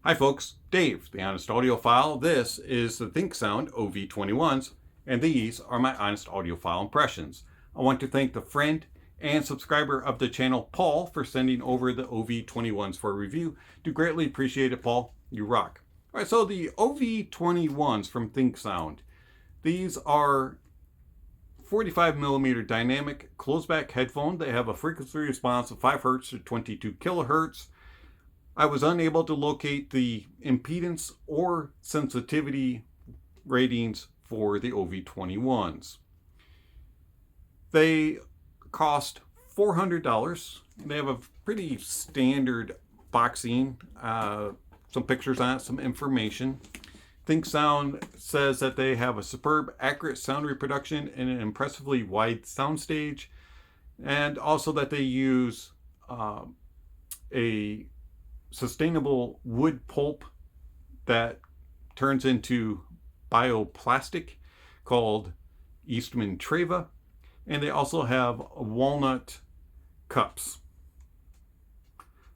Hi folks, Dave, the Honest Audiophile. This is the ThinkSound OV21s, and these are my Honest Audiophile impressions. I want to thank the friend and subscriber of the channel, Paul, for sending over the OV21s for a review. Do greatly appreciate it, Paul. You rock. All right, so the OV21s from ThinkSound. These are 45mm dynamic closed-back headphone. They have a frequency response of 5 Hz to 22 kHz. I was unable to locate the impedance or sensitivity ratings for the OV21s. They cost $400. They have a pretty standard boxing, some pictures on it, some information. ThinkSound says that they have a superb, accurate sound reproduction and an impressively wide soundstage, and also that they use a sustainable wood pulp that turns into bioplastic called Eastman Treva, and they also have walnut cups.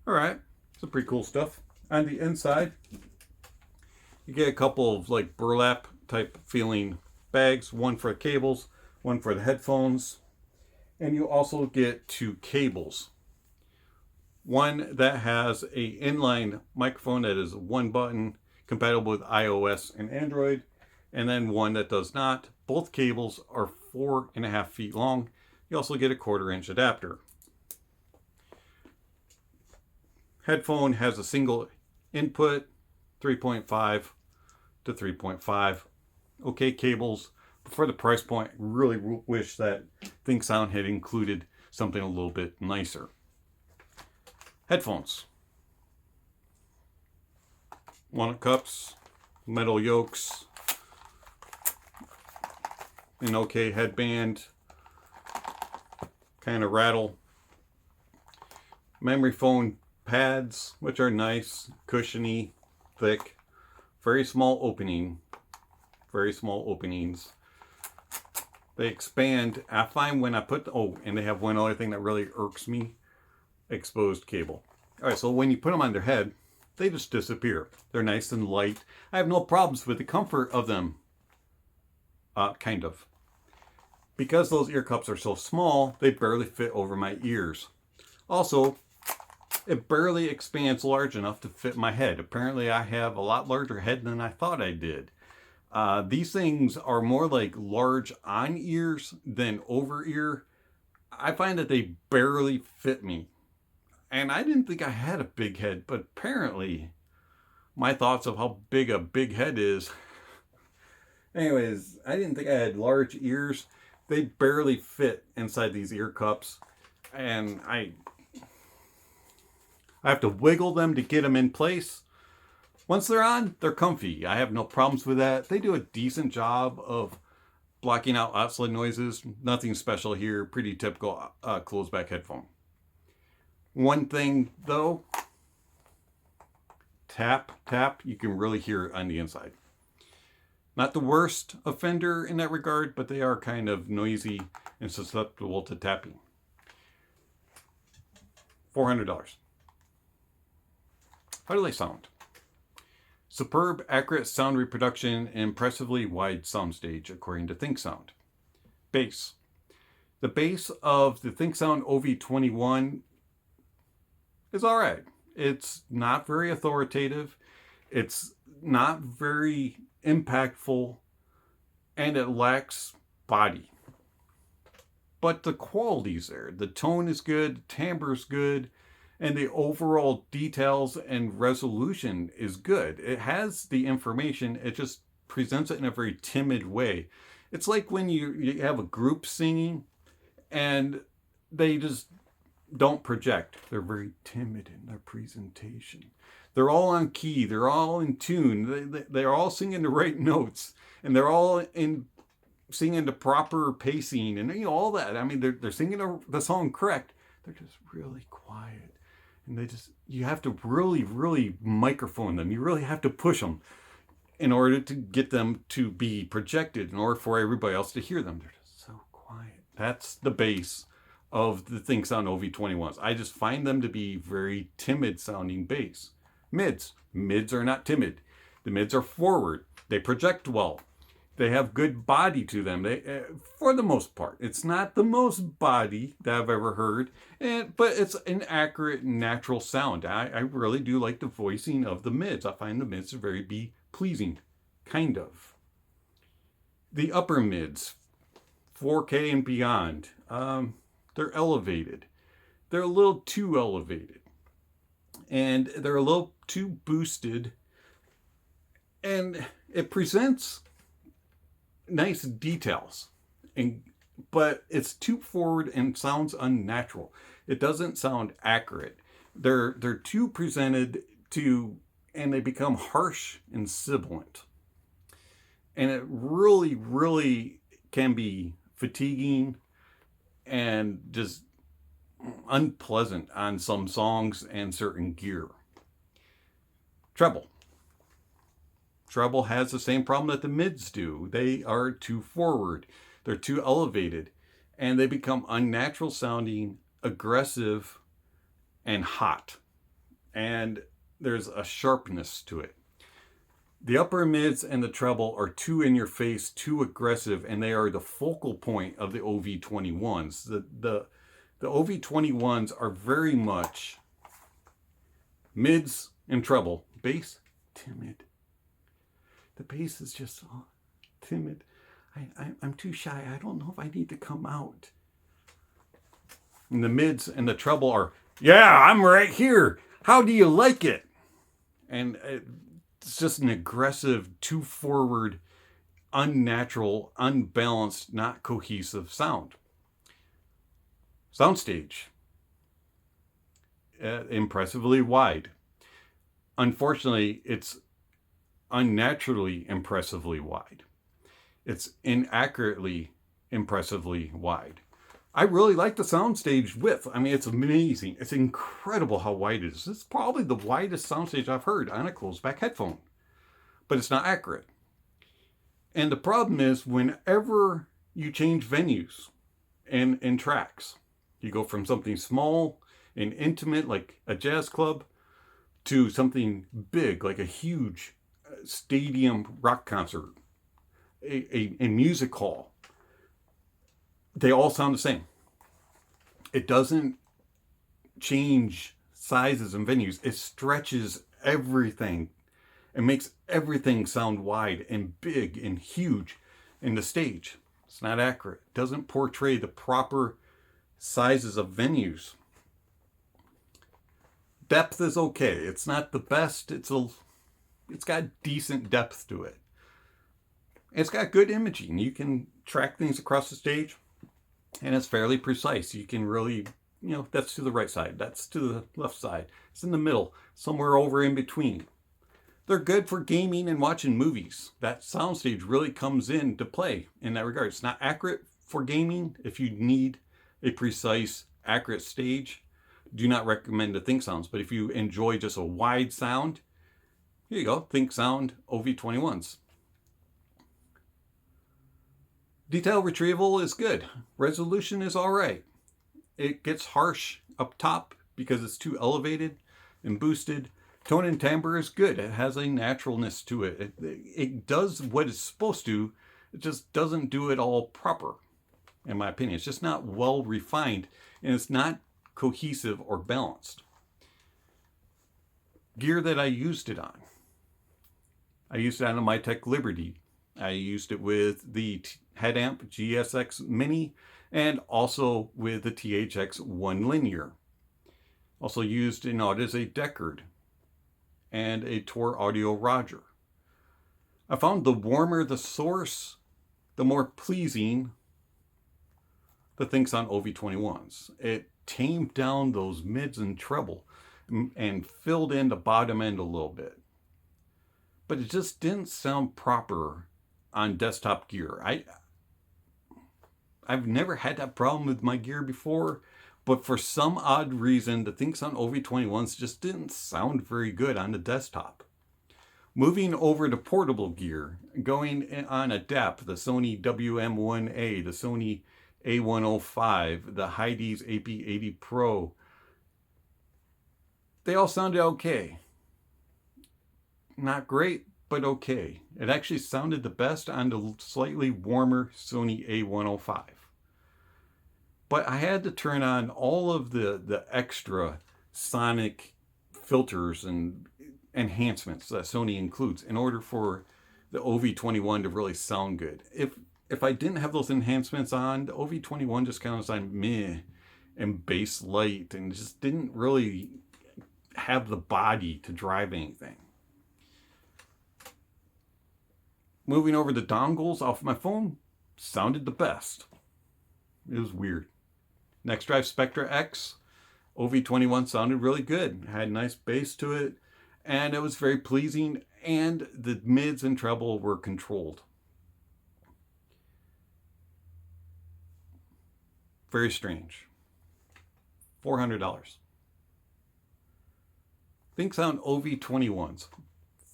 All right, some pretty cool stuff. On the inside, you get a couple of like burlap type feeling bags, one for the cables, one for the headphones, and you also get 2 cables. One that has a inline microphone that is 1 button, compatible with iOS and Android, and then one that does not. Both cables are 4.5 feet long. You also get a 1/4 inch adapter. Headphone has a single input, 3.5 to 3.5. Okay cables, but for the price point, really wish that ThinkSound had included something a little bit nicer. Headphones. Walnut cups, metal yokes, an okay headband, kind of rattle. Memory foam pads, which are nice, cushiony, thick, very small opening, very small openings. They expand. I find when I put, and they have one other thing that really irks me, exposed cable. All right, so when you put them on their head, they just disappear. They're nice and light. I have no problems with the comfort of them, kind of. Because those ear cups are so small, they barely fit over my ears. Also, it barely expands large enough to fit my head. Apparently, I have a lot larger head than I thought I did. These things are more like large on ears than over ear. I find that they barely fit me. And I didn't think I had a big head, but apparently my thoughts of how big a big head is. Anyways, I didn't think I had large ears. They barely fit inside these ear cups. And I have to wiggle them to get them in place. Once they're on, they're comfy. I have no problems with that. They do a decent job of blocking out outside noises. Nothing special here. Pretty typical closed back headphone. One thing though, tap, you can really hear it on the inside. Not the worst offender in that regard, but they are kind of noisy and susceptible to tapping. $400. How do they sound? Superb, accurate sound reproduction and impressively wide soundstage, according to ThinkSound. Bass. The bass of the ThinkSound OV21 is all right. It's not very authoritative. It's not very impactful, and it lacks body. But the quality's there. The tone is good, the timbre is good, and the overall details and resolution is good. It has the information, it just presents it in a very timid way. It's like when you have a group singing and they just don't project. They're very timid in their presentation. They're all on key. They're all in tune. They're all singing the right notes, and they're all singing the proper pacing, and all that. I mean, they're singing the song correct. They're just really quiet, and you have to really microphone them. You really have to push them in order to get them to be projected, in order for everybody else to hear them. They're just so quiet. That's the bass of the ThinkSound OV21s. I just find them to be very timid sounding bass. Mids, Mids are not timid. The mids are forward. They project well. They have good body to them. They, for the most part, it's not the most body that I've ever heard, but it's an accurate, natural sound. I really do like the voicing of the mids. I find the mids to be pleasing, kind of. The upper mids, 4K and beyond, they're elevated. They're a little too elevated, and they're a little too boosted, and it presents nice details, but it's too forward and sounds unnatural. It doesn't sound accurate. They're too presented to, and they become harsh and sibilant, and it really can be fatiguing and just unpleasant on some songs and certain gear. Treble has the same problem that the mids do. They are too forward. They're too elevated. And they become unnatural sounding, aggressive, and hot. And there's a sharpness to it. The upper mids and the treble are too in your face, too aggressive, and they are the focal point of the OV21s. The OV21s are very much mids and treble. Bass, timid. The bass is just so timid. I'm too shy. I don't know if I need to come out. And the mids and the treble are, yeah, I'm right here. How do you like it? And it's just an aggressive, too forward, unnatural, unbalanced, not cohesive sound. Soundstage. Impressively wide. Unfortunately, it's unnaturally impressively wide. It's inaccurately impressively wide. I really like the soundstage width. I mean, it's amazing. It's incredible how wide it is. It's probably the widest soundstage I've heard on a closed back headphone, but it's not accurate. And the problem is whenever you change venues and tracks, you go from something small and intimate like a jazz club to something big like a huge stadium rock concert, a music hall. They all sound the same. It doesn't change sizes and venues. It stretches everything and makes everything sound wide and big and huge in the stage. It's not accurate. It doesn't portray the proper sizes of venues. Depth is okay. It's not the best. It's got decent depth to it. It's got good imaging. You can track things across the stage, and it's fairly precise. You can really, that's to the right side. That's to the left side. It's in the middle, somewhere over in between. They're good for gaming and watching movies. That soundstage really comes into play in that regard. It's not accurate for gaming. If you need a precise, accurate stage, do not recommend the ThinkSounds. But if you enjoy just a wide sound, here you go, ThinkSound OV21s. Detail retrieval is good. Resolution is all right. It gets harsh up top because it's too elevated and boosted. Tone and timbre is good. It has a naturalness to it. It does what it's supposed to. It just doesn't do it all proper, in my opinion. It's just not well refined, and it's not cohesive or balanced. Gear that I used it on. I used it on a Mytek Liberty. I used it with the head amp GSX Mini and also with the THX 1 Linear. Also used in Aueze a Deckard and a Tor Audio Roger. I found the warmer the source, the more pleasing the ThinkSound OV21s. It tamed down those mids and treble and filled in the bottom end a little bit. But it just didn't sound proper on desktop gear. I've never had that problem with my gear before, but for some odd reason, the ThinkSound OV21s just didn't sound very good on the desktop. Moving over to portable gear, going on a DAP, the Sony WM1A, the Sony A105, the Heidi's AP80 Pro, they all sounded okay. not great, but okay. It actually sounded the best on the slightly warmer Sony A105. But I had to turn on all of the extra sonic filters and enhancements that Sony includes in order for the OV21 to really sound good. If I didn't have those enhancements on, the OV21 just kind of sounded meh and bass light and just didn't really have the body to drive anything. Moving over the dongles off my phone, sounded the best. It was weird. Next Drive Spectra X, OV21 sounded really good. It had a nice bass to it, and it was very pleasing, and the mids and treble were controlled. Very strange. $400. ThinkSound OV21s,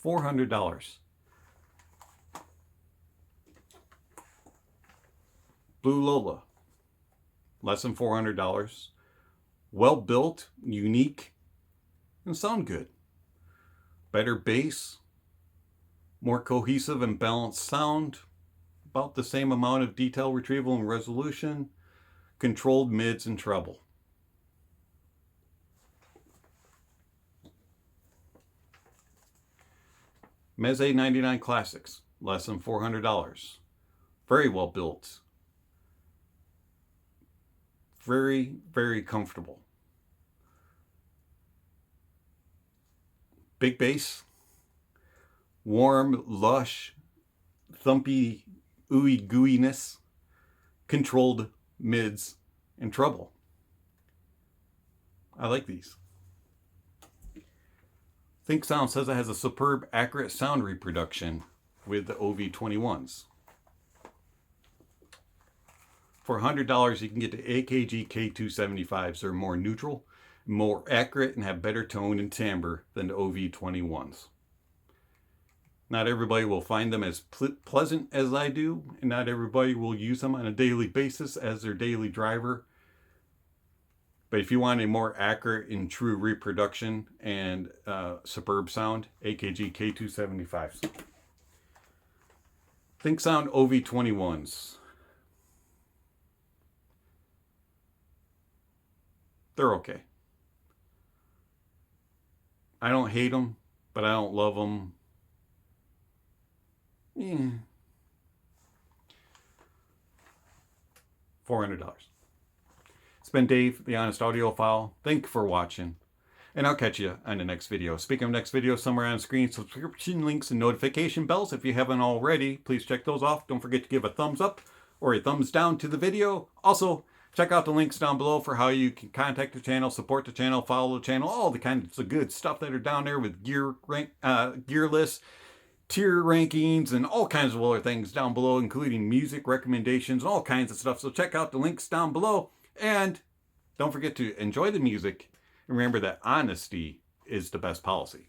$400. Blue Lola, less than $400. Well built, unique, and sound good. Better bass, more cohesive and balanced sound, about the same amount of detail retrieval and resolution, controlled mids and treble. Meze 99 Classics, less than $400. Very well built. Very, very comfortable. Big bass, warm, lush, thumpy, ooey gooiness, controlled mids and treble. I like these. ThinkSound says it has a superb, accurate sound reproduction with the OV21s. For $100, you can get the AKG K275s. They're more neutral, more accurate, and have better tone and timbre than the OV21s. Not everybody will find them as pleasant as I do, and not everybody will use them on a daily basis as their daily driver. But if you want a more accurate and true reproduction and superb sound, AKG K275s. ThinkSound OV21s. They're okay. I don't hate them, but I don't love them. $400. It's been Dave, the Honest Audiophile. Thank you for watching, and I'll catch you on the next video. Speaking of next video, somewhere on the screen, subscription links and notification bells. If you haven't already, please check those off. Don't forget to give a thumbs up or a thumbs down to the video. Also, check out the links down below for how you can contact the channel, support the channel, follow the channel, all the kinds of good stuff that are down there with gear lists, tier rankings, and all kinds of other things down below, including music recommendations, all kinds of stuff. So check out the links down below, and don't forget to enjoy the music, and remember that honesty is the best policy.